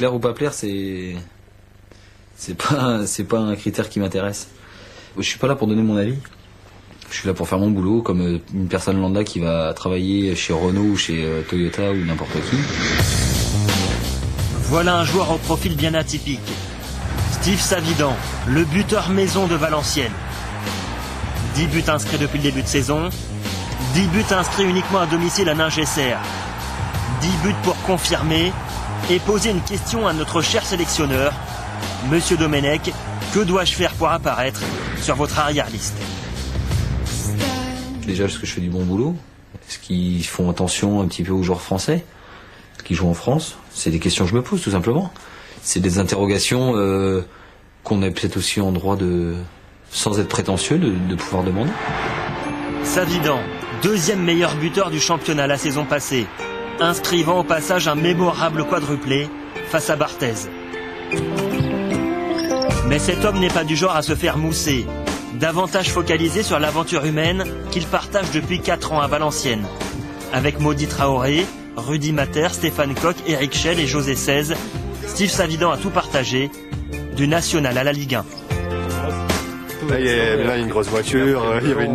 Plaire ou pas plaire, c'est pas un critère qui m'intéresse. Je suis pas là pour donner mon avis. Je suis là pour faire mon boulot, comme une personne lambda qui va travailler chez Renault ou chez Toyota ou n'importe qui. Voilà un joueur au profil bien atypique. Steve Savidan, le buteur maison de Valenciennes. 10 buts inscrits depuis le début de saison. 10 buts inscrits uniquement à domicile à Ningesser. 10 buts pour confirmer et poser une question à notre cher sélectionneur. Monsieur Domenech, que dois-je faire pour apparaître sur votre arrière-liste? Déjà, est-ce que je fais du bon boulot? Est-ce qu'ils font attention un petit peu aux joueurs français qui jouent en France? C'est des questions que je me pose, tout simplement. C'est des interrogations qu'on a peut-être aussi en droit de, sans être prétentieux, de pouvoir demander. Savidan, deuxième meilleur buteur du championnat la saison passée, inscrivant au passage un mémorable quadruplé face à Barthez. Mais cet homme n'est pas du genre à se faire mousser, davantage focalisé sur l'aventure humaine qu'il partage depuis 4 ans à Valenciennes. Avec Mody Traoré, Rudy Mater, Stéphane Koch, Eric Schell et José Seize, Steve Savidan a tout partagé, du national à la Ligue 1. Là, il y a une grosse voiture, il y avait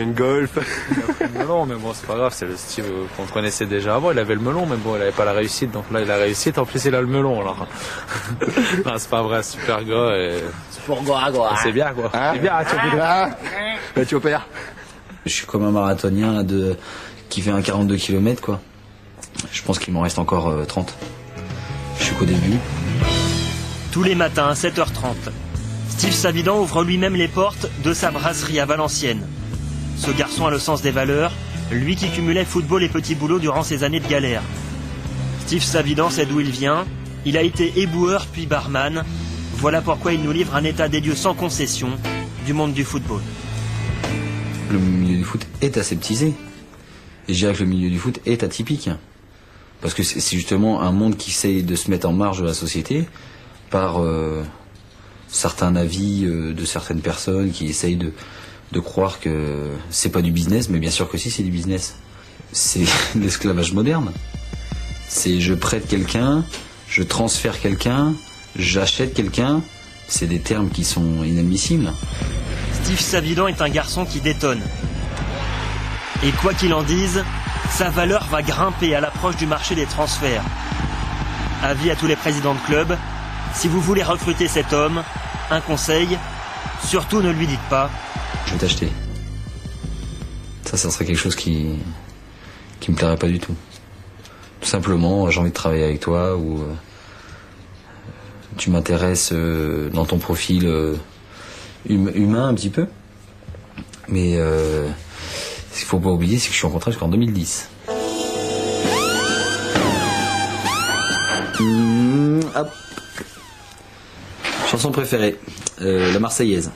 une Golf. Il a pris le melon, mais bon, c'est pas grave, c'est le Steve qu'on connaissait déjà avant. Il avait le melon, mais bon, il avait pas la réussite. Donc là, il a la réussite. En plus, il a le melon, alors. Non, c'est pas vrai, super gras et. C'est bien, quoi. Hein? C'est bien, Tu opères. Je suis comme un marathonien qui fait un 42 km, quoi. Je pense qu'il m'en reste encore 30. Je suis qu'au début. Tous les matins à 7h30, Steve Savidan ouvre lui-même les portes de sa brasserie à Valenciennes. Ce garçon a le sens des valeurs, lui qui cumulait football et petit boulot durant ses années de galère. Steve Savidan sait d'où il vient, il a été éboueur puis barman. Voilà pourquoi il nous livre un état des lieux sans concession du monde du football. Le milieu du foot est aseptisé. Et je dirais que le milieu du foot est atypique. Parce que c'est justement un monde qui essaye de se mettre en marge de la société par certains avis de certaines personnes qui essayent de croire que c'est pas du business, mais bien sûr que si, c'est du business. C'est l'esclavage moderne. C'est je prête quelqu'un, je transfère quelqu'un, j'achète quelqu'un. C'est des termes qui sont inadmissibles. Steve Savidan est un garçon qui détonne. Et quoi qu'il en dise, sa valeur va grimper à l'approche du marché des transferts. Avis à tous les présidents de club, si vous voulez recruter cet homme, un conseil, surtout ne lui dites pas « Je vais t'acheter ». Ça serait quelque chose qui me plairait pas du tout. Tout simplement, j'ai envie de travailler avec toi ou tu m'intéresses dans ton profil humain un petit peu. Mais ce qu'il faut pas oublier, c'est que je suis en contrat jusqu'en 2010. Hop. Chanson préférée, la Marseillaise.